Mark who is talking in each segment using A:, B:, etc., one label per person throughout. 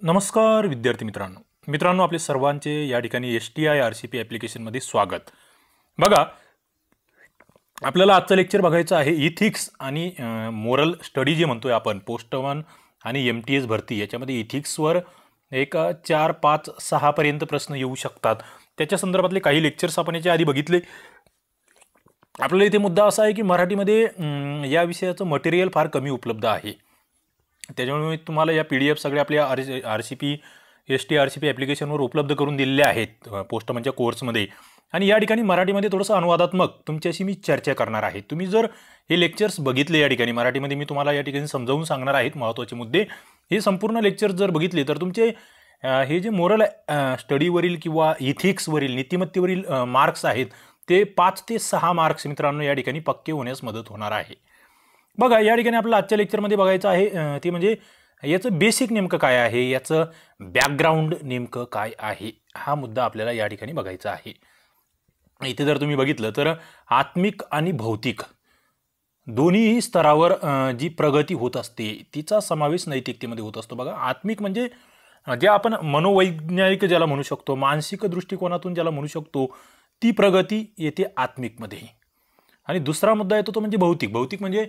A: नमस्कार विद्यार्थी मित्रांनो आपले सर्वांचे या ठिकाणी STI RCP ॲप्लिकेशनमध्ये स्वागत। बघा, आपल्याला आजचं लेक्चर बघायचं आहे इथिक्स आणि मोरल स्टडी जे म्हणतोय आपण पोस्ट 1 आणि MTS भरती याच्यामध्ये इथिक्सवर एक 4 5 6 पर्यंत प्रश्न येऊ शकतात। त्याच्या संदर्भातले काही लेक्चर्स आपण याच्या आधी बघितले। आपल्याला इथे मुद्दा असा आहे की मराठीमध्ये या विषयाचं मटेरियल फार कमी उपलब्ध आहे। त्याच्यामुळे तुम्हाला या PDF सगळे आपल्या RCP STI RCP ॲप्लिकेशनवर उपलब्ध करून दिलेले आहेत पोस्ट म्हणजे कोर्समध्ये। आणि या ठिकाणी मराठीमध्ये थोडंसं अनुवादात्मक तुमच्याशी मी चर्चा करणार आहे। तुम्ही जर हे लेक्चर्स बघितले या ठिकाणी मराठीमध्ये मी तुम्हाला या ठिकाणी समजावून सांगणार आहेत महत्त्वाचे मुद्दे। हे संपूर्ण लेक्चर जर बघितले तर तुमचे हे जे मोरल स्टडीवरील किंवा इथिक्सवरील नीतिमत्तेवरील मार्क्स आहेत ते 5 ते 6 मार्क्स मित्रांनो या ठिकाणी पक्के होण्यास मदत होणार आहे। बघा, या ठिकाणी आपल्याला आजच्या लेक्चरमध्ये बघायचं आहे ते म्हणजे याचं बेसिक नेमकं काय आहे, याचं बॅकग्राऊंड नेमकं काय आहे, हा मुद्दा आपल्याला या ठिकाणी बघायचा आहे। इथे जर तुम्ही बघितलं तर आत्मिक आणि भौतिक दोन्ही स्तरावर जी प्रगती होत असते तिचा समावेश नैतिकतेमध्ये होत असतो। बघा, आत्मिक म्हणजे जे आपण मनोवैज्ञानिक ज्याला म्हणू शकतो, मानसिक दृष्टिकोनातून ज्याला म्हणू शकतो, ती प्रगती येते आत्मिकमध्ये। आणि दुसरा मुद्दा येतो तो म्हणजे भौतिक म्हणजे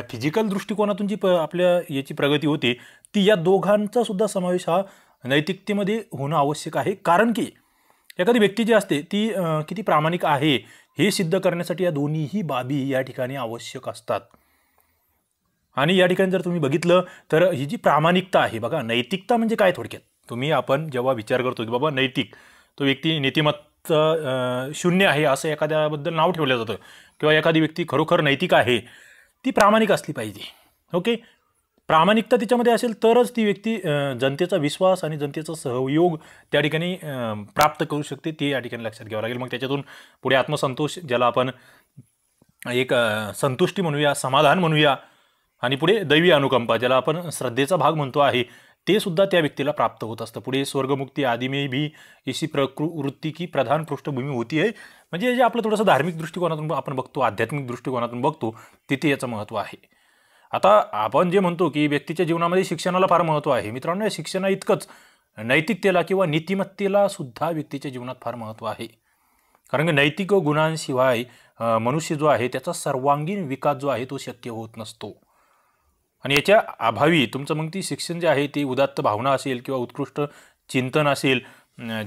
A: फिजिकल दृष्टिकोनातून जी आपल्या याची प्रगती होते ती या दोघांचा सुद्धा समावेश हा नैतिकतेमध्ये होणं आवश्यक आहे। कारण की एखादी व्यक्ती जी असते ती किती प्रामाणिक आहे हे सिद्ध करण्यासाठी या दोन्हीही बाबी या ठिकाणी आवश्यक असतात। आणि या ठिकाणी जर तुम्ही बघितलं तर ही जी प्रामाणिकता आहे, बघा नैतिकता म्हणजे काय थोडक्यात आपण जेव्हा विचार करतो की बाबा नैतिक तो व्यक्ती नीतिमत्ता शून्य आहे असं एखाद्याबद्दल नाव ठेवलं जातं किंवा एखादी व्यक्ती खरोखर नैतिक आहे ती प्रामाणिक असली पाहिजे। ओके, प्रामाणिकता तिच्यामध्ये असेल तरच ती व्यक्ती जनतेचा विश्वास आणि जनतेचा सहयोग त्या ठिकाणी प्राप्त करू शकते, ते या ठिकाणी लक्षात घ्यावं लागेल। मग त्याच्यातून पुढे आत्मसंतोष ज्याला आपण एक संतुष्टी म्हणूया, समाधान म्हणूया, आणि पुढे दैवी अनुकंपा ज्याला आपण श्रद्धेचा भाग म्हणतो आहे ते सुद्धा त्या व्यक्तीला प्राप्त होत असतं। पुढे स्वर्गमुक्ती आदि में भी इसी प्रवृत्ति की प्रधान पृष्ठभूमी होती है, म्हणजे जे आपलं थोडंसं धार्मिक दृष्टिकोनातून आपण बघतो, आध्यात्मिक दृष्टिकोनातून बघतो, तिथे याचं महत्त्व आहे। आता आपण जे म्हणतो की व्यक्तीच्या जीवनामध्ये शिक्षणाला फार महत्त्व आहे मित्रांनो, या शिक्षणा इतकंच नैतिकतेला किंवा नीतिमत्तेला सुद्धा व्यक्तीच्या जीवनात फार महत्त्व आहे। कारण की नैतिक गुणांशिवाय मनुष्य जो आहे त्याचा सर्वांगीण विकास जो आहे तो शक्य होत नसतो। आणि याच्या अभावी तुमचं मग ती शिक्षण जे आहे ते उदात्त भावना असेल किंवा उत्कृष्ट चिंतन असेल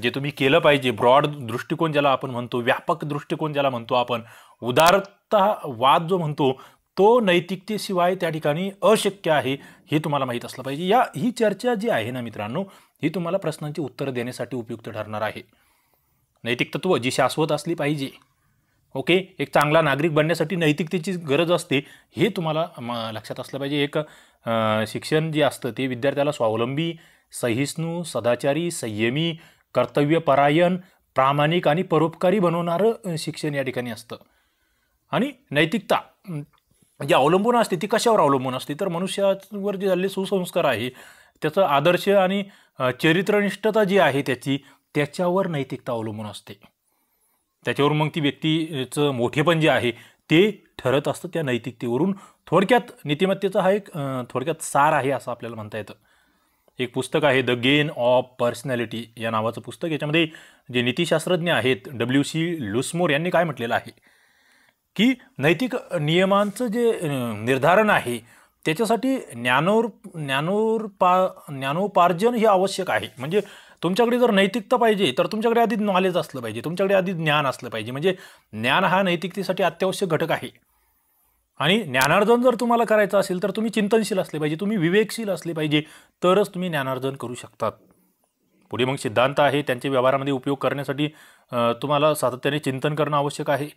A: जे तुम्ही केलं पाहिजे, ब्रॉड दृष्टिकोन ज्याला आपण म्हणतो, व्यापक दृष्टिकोन ज्याला म्हणतो आपण, उदारतावाद जो म्हणतो, तो नैतिकतेशिवाय त्या ठिकाणी अशक्य आहे हे तुम्हाला माहीत असलं पाहिजे। ही चर्चा जी आहे ना मित्रांनो, ही तुम्हाला प्रश्नांची उत्तर देण्यासाठी उपयुक्त ठरणार आहे। नैतिक तत्व जी शाश्वत असली पाहिजे, ओके, एक चांगला नागरिक बनण्यासाठी नैतिकतेची गरज असते हे तुम्हाला लक्षात असलं पाहिजे। एक शिक्षण जे असतं ते विद्यार्थ्याला स्वावलंबी, सहिष्णू, सदाचारी, संयमी, कर्तव्यपरायण, प्रामाणिक आणि परोपकारी बनवणारं शिक्षण या ठिकाणी असतं। आणि नैतिकता जी अवलंबून असते ती कशावर अवलंबून असते तर मनुष्यावर जे झालेले सुसंस्कार आहे, त्याचा आदर्श आणि चरित्रनिष्ठता जी आहे त्याच्यावर नैतिकता अवलंबून असते। त्याच्यावर मग ती व्यक्तीचं मोठेपण जे आहे ते ठरत असतं त्या नैतिकतेवरून। थोडक्यात नीतिमत्तेचा हा एक थोडक्यात सार आहे असं आपल्याला म्हणता येतं। एक पुस्तक आहे द गेन ऑफ पर्सनॅलिटी या नावाचं पुस्तक। याच्यामध्ये जे नीतिशास्त्रज्ञ आहेत WC लुसमोर यांनी काय म्हटलेलं आहे की नैतिक नियमांचं जे निर्धारण आहे त्याच्यासाठी ज्ञानोपार्जन हे आवश्यक आहे। म्हणजे तुमच्याकडे जर नैतिकता पाहिजे तर तुमच्याकडे आधी नॉलेज असलं पाहिजे, तुमच्याकडे आधी ज्ञान असलं पाहिजे। म्हणजे ज्ञान हा नैतिकतेसाठी अत्यावश्यक घटक आहे। आणि ज्ञानार्जन जर तुम्हाला करायचं असेल तर तुम्ही चिंतनशील असले पाहिजे, तुम्ही विवेकशील असले पाहिजे, तरच तुम्ही ज्ञानार्जन करू शकतात। पुढे मग सिद्धांत आहे, त्यांचे व्यवहारामध्ये उपयोग करण्यासाठी तुम्हाला सातत्याने चिंतन करणं आवश्यक आहे।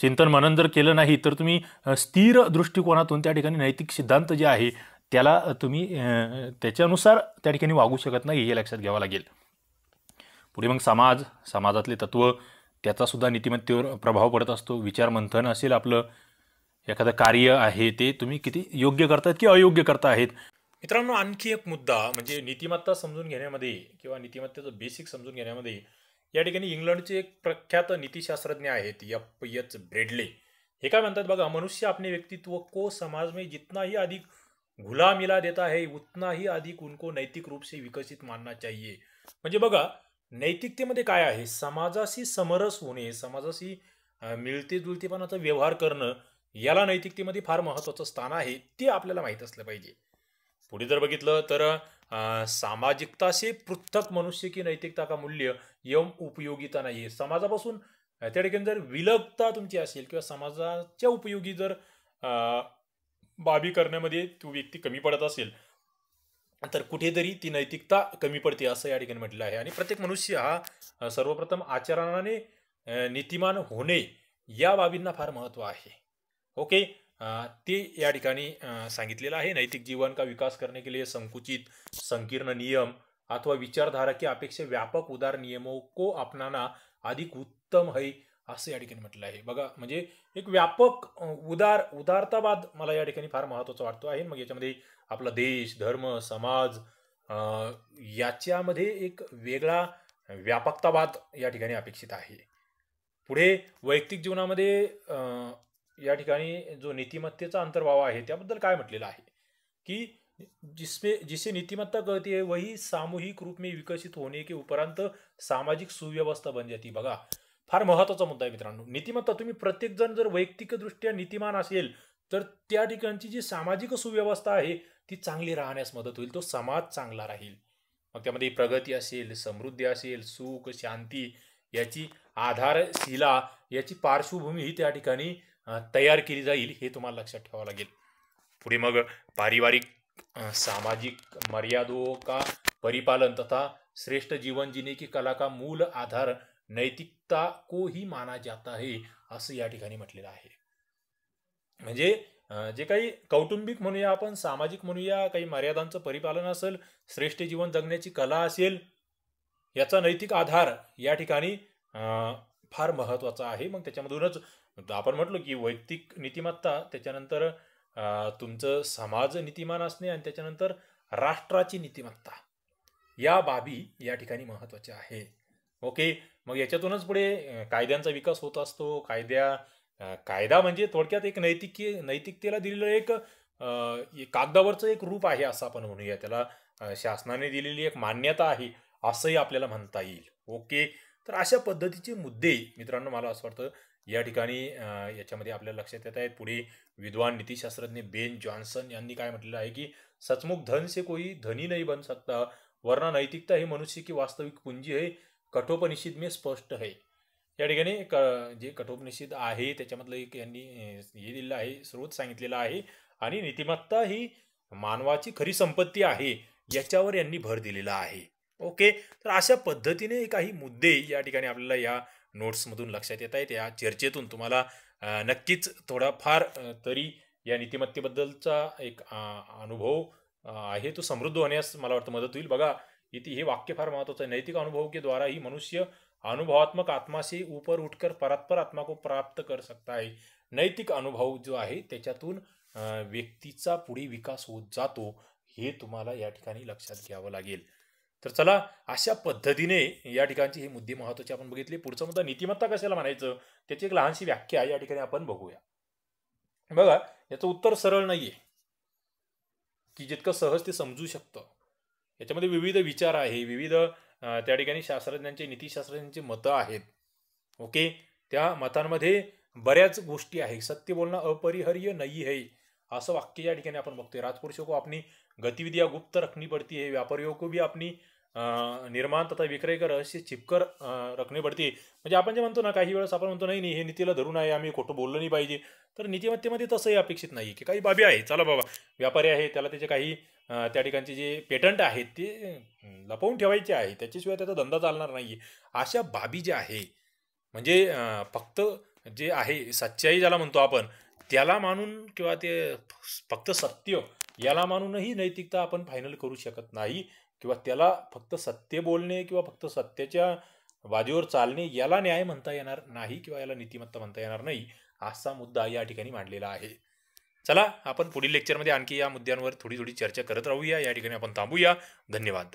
A: चिंतन मनन जर केलं नाही तर तुम्ही स्थिर दृष्टिकोनातून त्या ठिकाणी नैतिक सिद्धांत जे आहे त्याला तुम्ही त्याच्यानुसार त्या ठिकाणी वागू शकत नाही हे लक्षात घ्यावं लागेल। पुढे मग समाजातले तत्व त्याचा सुद्धा नीतिमत्तेवर प्रभाव पडत असतो। विचार मंथन असेल, आपलं एखादं कार्य आहे ते तुम्ही किती योग्य करतात की अयोग्य करता आहेत। मित्रांनो, आणखी एक मुद्दा म्हणजे नीतिमत्ता समजून घेण्यामध्ये किंवा नीतिमत्तेचं बेसिक समजून घेण्यामध्ये या ठिकाणी इंग्लंडचे एक प्रख्यात नीतिशास्त्रज्ञ आहेत F.H. ब्रेडले। हे काय म्हणतात बघा, मनुष्य अपने व्यक्तित्व को समाज में जितना ही अधिक घुला मिला देता है उतना ही अधिक उनको नैतिक रूप से विकसित मानना चाहिए. म्हणजे बघा, नैतिकतेमध्ये काय आहे, समाजाशी समरस होणे, समाजाशी मिळते जुळतेपणाचा व्यवहार करणं, याला नैतिकतेमध्ये फार महत्त्वाचं स्थान आहे, ते आपल्याला माहीत असलं पाहिजे. पुढे जर बघितलं तर सामाजिकता से पृथक मनुष्य की नैतिकता का मूल्य एवं उपयोगिता नाही. समाजापासून त्या ठिकाणी जर विलगता तुमची असेल किंवा समाजाच्या उपयोगी जर बाबी करण्यामध्ये तो व्यक्ती कमी पडत असेल, तर कुठेतरी ती नैतिकता कमी पडते असं या ठिकाणी म्हटलं आहे. आणि प्रत्येक मनुष्य हा सर्वप्रथम आचरणाने नीतिमान होणे या बाबींना फार महत्त्व आहे. ओके, ते या ठिकाणी सांगितलेलं आहे. नैतिक जीवन का विकास करने के लिए संकुचित संकीर्ण नियम अथवा विचारधारा की अपेक्षा व्यापक उदार नियमों को अपनाना अधिक उत्तम है असं या ठिकाणी म्हटलं आहे. बघा, म्हणजे एक व्यापक उदारतावाद मला या ठिकाणी फार महत्त्वाचा वाटतो आहे. मग याच्यामध्ये आपला देश, धर्म, समाज याच्यामध्ये एक वेगळा व्यापकतावाद या ठिकाणी अपेक्षित आहे. पुढे वैयक्तिक जीवनामध्ये या ठिकाणी जो नीतिमत्तेचा अंतर्भाव आहे त्याबद्दल काय म्हटलेलं आहे की जिसे नीतिमत्ता कहती है वही सामूहिक रूप में विकसित होने के उपरांत सामाजिक सुव्यवस्था बन जाती. बघा, फार महत्त्वाचा मुद्दा आहे मित्रांनो. नीतिमत्ता, तुम्ही प्रत्येक जण जर वैयक्तिकदृष्ट्या नीतिमान असेल तर त्या ठिकाणची जी सामाजिक सुव्यवस्था आहे ती चांगली राहण्यास मदत होईल, तो समाज चांगला राहील. मग त्यामध्ये प्रगती असेल, समृद्धी असेल, सुख, शांती याची आधारशिला, याची पार्श्वभूमी ही त्या ठिकाणी तयार केली जाईल, हे तुम्हाला लक्षात ठेवावं लागेल. पुढे मग पारिवारिक सामाजिक मर्यादों का परिपालन तथा श्रेष्ठ जीवन जीने की कला का मूल आधार नैतिकता को ही माना जाता है असं या ठिकाणी म्हटलेलं आहे. म्हणजे जे काही कौटुंबिक म्हणूया आपण, सामाजिक म्हणूया, काही मर्यादांचं परिपालन असेल, श्रेष्ठ जीवन जगण्याची कला असेल, याचा नैतिक आधार या ठिकाणी फार महत्त्वाचा आहे. मग त्याच्यामधूनच आपण म्हटलो की वैयक्तिक नीतिमत्ता, त्याच्यानंतर तुमचं समाज नीतिमान असणे आणि त्याच्यानंतर राष्ट्राची नीतिमत्ता, या बाबी या ठिकाणी महत्त्वाच्या आहे. ओके, मग याच्यातूनच पुढे कायद्यांचा विकास होत असतो. कायदा म्हणजे थोडक्यात एक नैतिकतेला दिलेलं एक कागदावरचं एक रूप आहे असं आपण म्हणूया. त्याला शासनाने दिलेली एक मान्यता आहे असंही आपल्याला म्हणता येईल. ओके, तर अशा पद्धतीचे मुद्दे मित्रांनो मला असं वाटतं या ठिकाणी याच्यामध्ये आपल्याला लक्षात येत आहेत. पुढे विद्वान नीतिशास्त्रज्ञ बेन जॉन्सन यांनी काय म्हटलेलं आहे की सचमुख धन से कोई धनी नहीं बन सकता, वरना नैतिकता ही मनुष्य की वास्तविक पूंजी है, कठोपनिषद में स्पष्ट है. या ठिकाणी जे कठोपनिषद आहे त्याच्यामधलं एक यांनी हे दिलेलं आहे, स्रोत सांगितलेला आहे. आणि नीतिमत्ता ही मानवाची खरी संपत्ती आहे याच्यावर यांनी भर दिलेला आहे. ओके, तर अशा पद्धतीने काही मुद्दे या ठिकाणी आपल्याला या नोट्समधून लक्षात येत आहेत. या चर्चेतून तुम्हाला नक्कीच थोडाफार तरी या नीतिमत्तेबद्दलचा एक अनुभव आहे तो समृद्ध होण्यास मला वाटतं मदत होईल. बघा, इथे हे वाक्य फार महत्त्वाचं आहे. नैतिक अनुभव के द्वारा ही मनुष्य अनुभवात्मक आत्मा से ऊपर उठकर परात्पर आत्मा को प्राप्त कर सकता है. नैतिक अनुभव जो आहे त्याच्यातून व्यक्तीचा पुढे विकास होत जातो, हे तुम्हाला या ठिकाणी लक्षात घ्यावं लागेल. तर चला, अशा पद्धतीने या ठिकाणचे हे मुद्दे महत्त्वाचे आपण बघितले. पुढचा मुद्दा नीतिमत्ता कशाला म्हणायचं त्याची एक लहानशी व्याख्या या ठिकाणी आपण बघूया. बघा, याचं उत्तर सरळ नाहीये की जितकं सहज ते समजू शकतं. याच्यामध्ये विविध विचार आहे, विविध त्या ठिकाणी शास्त्रज्ञांचे, नीतिशास्त्रज्ञांचे मतं आहेत. ओके, त्या मतांमध्ये बऱ्याच गोष्टी आहेत. सत्य बोलणं अपरिहार्य नाही है असं वाक्य या ठिकाणी आपण बघतोय. राजपुरुषों को अपनी गतिविधियां गुप्त रखनी पड़ती है, व्यापारियों को भी अपनी निर्माण तथा विक्रय का रहस्य छिपकर रखणे पडते. म्हणजे आपण जे म्हणतो ना, काही वेळेस आपण म्हणतो नाही हे नीतीला धरून आहे, आम्ही खोटं बोललं नाही पाहिजे. तर नीतिमत्तेमध्ये तसंही अपेक्षित नाही की काही बाबी आहे, चला बाबा व्यापारी आहे त्याला त्याचे काही त्या ठिकाणचे जे पेटंट आहेत ते लपवून ठेवायचे आहे, त्याच्याशिवाय त्याचा धंदा चालणार नाही. अशा बाबी ज्या आहे म्हणजे फक्त जे आहे सच्चाई ज्याला म्हणतो आपण त्याला मानून किंवा ते फक्त सत्य याला मानूनही नैतिकता आपण फायनल करू शकत नाही, किंवा त्याला फक्त सत्य बोलणे किंवा फक्त सत्याच्या बाजूवर चालणे याला न्याय म्हणता येणार नाही किंवा याला नीतिमत्ता म्हणता येणार नाही, असा मुद्दा या ठिकाणी मांडलेला आहे. चला, आपण पुढील लेक्चरमध्ये आणखी या मुद्द्यांवर थोडी चर्चा करत राहूया. या ठिकाणी आपण थांबूया. धन्यवाद.